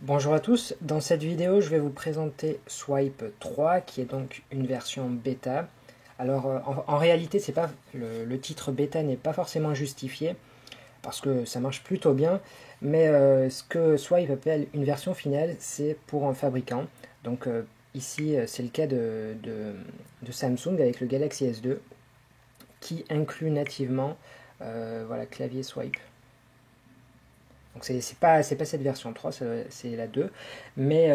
Bonjour à tous, dans cette vidéo je vais vous présenter Swipe 3 qui est donc une version bêta. Alors en réalité c'est pas le titre bêta n'est pas forcément justifié parce que ça marche plutôt bien, mais ce que Swipe appelle une version finale c'est pour un fabricant. Donc ici c'est le cas de Samsung avec le Galaxy S2 qui inclut nativement voilà, clavier Swipe. Donc c'est pas cette version 3, c'est la 2. Mais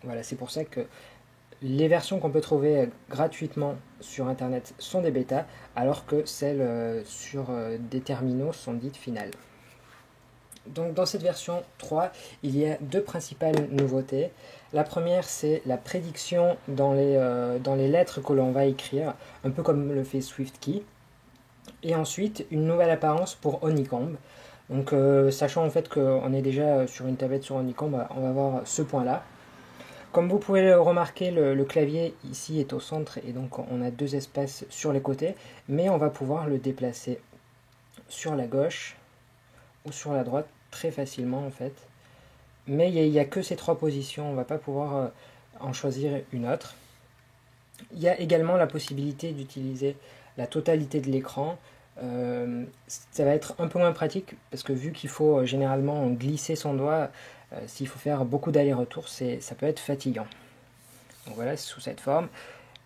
voilà, c'est pour ça que les versions qu'on peut trouver gratuitement sur internet sont des bêtas, alors que celles sur des terminaux sont dites finales. Donc dans cette version 3, il y a deux principales nouveautés. La première, c'est la prédiction dans les lettres que l'on va écrire, un peu comme le fait SwiftKey. Et ensuite, une nouvelle apparence pour Honeycomb. Donc, sachant en fait qu'on est déjà sur une tablette sur Honeycomb, on va voir ce point-là. Comme vous pouvez le remarquer, le clavier ici est au centre et donc on a deux espaces sur les côtés, mais on va pouvoir le déplacer sur la gauche ou sur la droite très facilement en fait. Mais il n'y a que ces trois positions, on ne va pas pouvoir en choisir une autre. Il y a également la possibilité d'utiliser la totalité de l'écran. Ça va être un peu moins pratique parce que vu qu'il faut généralement glisser son doigt, s'il faut faire beaucoup d'allers-retours, ça peut être fatigant. Donc voilà, c'est sous cette forme.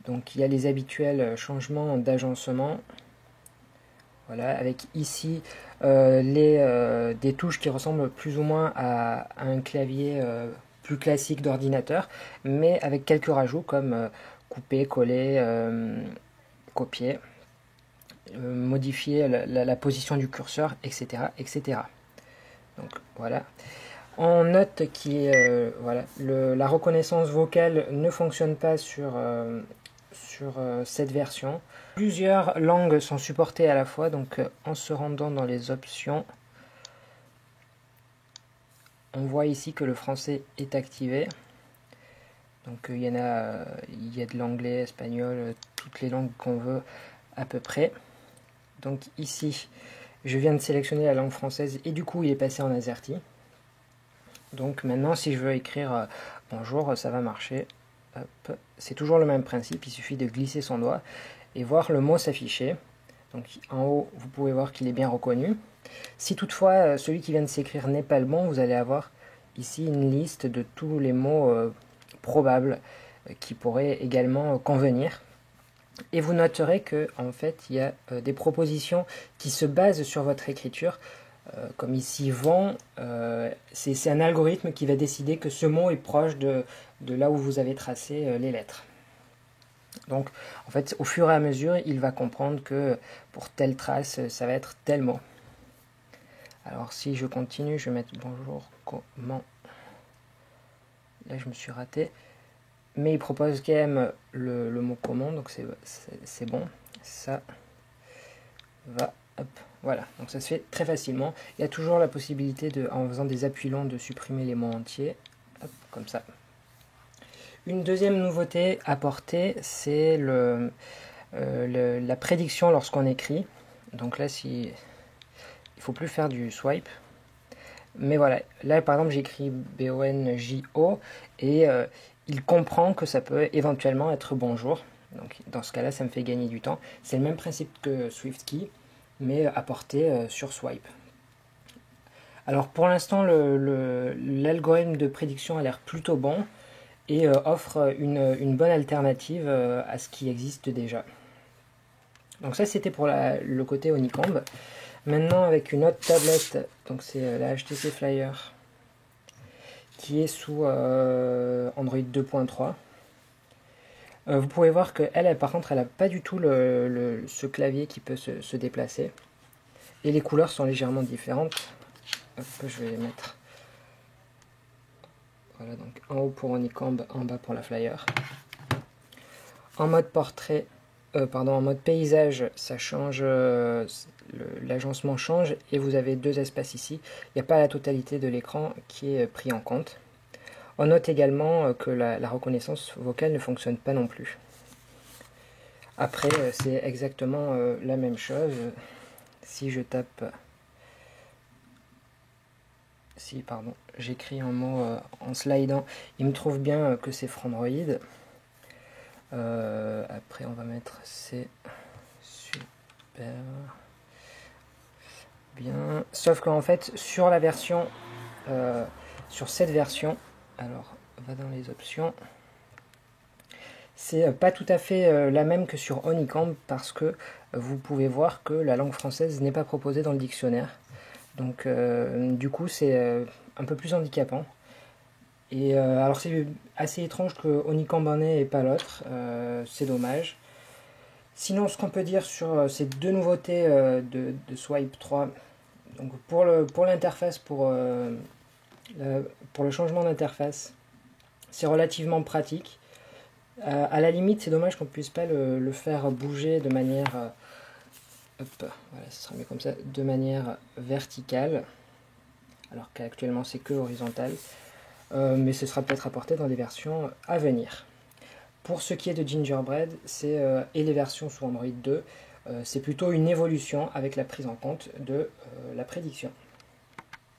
Donc il y a les habituels changements d'agencement. Voilà, avec ici des touches qui ressemblent plus ou moins à un clavier plus classique d'ordinateur, mais avec quelques rajouts comme couper, coller, copier, modifier la position du curseur, etc., etc. Donc voilà. On note que voilà, la reconnaissance vocale ne fonctionne pas sur cette version. Plusieurs langues sont supportées à la fois, donc en se rendant dans les options, on voit ici que le français est activé. Donc il y a de l'anglais, espagnol, toutes les langues qu'on veut à peu près. Donc ici, je viens de sélectionner la langue française et du coup il est passé en AZERTY. Donc maintenant si je veux écrire bonjour, ça va marcher. C'est toujours le même principe, il suffit de glisser son doigt et voir le mot s'afficher. Donc en haut, vous pouvez voir qu'il est bien reconnu. Si toutefois celui qui vient de s'écrire n'est pas le bon, vous allez avoir ici une liste de tous les mots probables qui pourraient également convenir. Et vous noterez que en fait, il y a des propositions qui se basent sur votre écriture. Comme ici vont, c'est un algorithme qui va décider que ce mot est proche de là où vous avez tracé les lettres. Donc en fait, au fur et à mesure, il va comprendre que pour telle trace, ça va être tel mot. Alors si je continue, je vais mettre bonjour, comment. Là je me suis raté. Mais il propose quand même le mot comment, donc c'est bon. Ça va, hop, voilà. Donc ça se fait très facilement. Il y a toujours la possibilité, en faisant des appuis longs, de supprimer les mots entiers. Hop, comme ça. Une deuxième nouveauté apportée, c'est la prédiction lorsqu'on écrit. Donc là, il ne faut plus faire du swipe. Mais voilà, là par exemple j'écris BONJO et il comprend que ça peut éventuellement être bonjour. Donc dans ce cas-là, ça me fait gagner du temps. C'est le même principe que SwiftKey, mais apporté sur Swipe. Alors pour l'instant, l'algorithme de prédiction a l'air plutôt bon et offre une bonne alternative à ce qui existe déjà. Donc ça c'était pour le côté Honeycomb. Maintenant avec une autre tablette, donc c'est la HTC Flyer qui est sous Android 2.3. Vous pouvez voir qu'elle, par contre, elle n'a pas du tout ce clavier qui peut se déplacer. Et les couleurs sont légèrement différentes. Hop, je vais les mettre. Voilà, donc en haut pour Honeycomb, en bas pour la Flyer. En mode portrait, en mode paysage, ça change, l'agencement change et vous avez deux espaces ici. Il n'y a pas la totalité de l'écran qui est pris en compte. On note également que la reconnaissance vocale ne fonctionne pas non plus. Après, c'est exactement la même chose. Si je tape si, pardon, j'écris un mot en slidant, il me trouve bien que c'est Frandroid. Après, on va mettre c'est super bien. Sauf qu'en fait, sur la version, sur cette version, alors, va dans les options. C'est pas tout à fait la même que sur Honeycomb parce que vous pouvez voir que la langue française n'est pas proposée dans le dictionnaire. Donc du coup c'est un peu plus handicapant. Et alors c'est assez étrange que Honeycomb en ait et pas l'autre, c'est dommage. Sinon ce qu'on peut dire sur ces deux nouveautés de Swipe 3, donc pour l'interface, pour le changement d'interface, c'est relativement pratique. À la limite, c'est dommage qu'on ne puisse pas le faire bouger de manière, hop, voilà, ce sera mieux comme ça, de manière verticale, alors qu'actuellement c'est que horizontal, mais ce sera peut-être apporté dans des versions à venir. Pour ce qui est de Gingerbread, et les versions sous Android 2, c'est plutôt une évolution avec la prise en compte de la prédiction.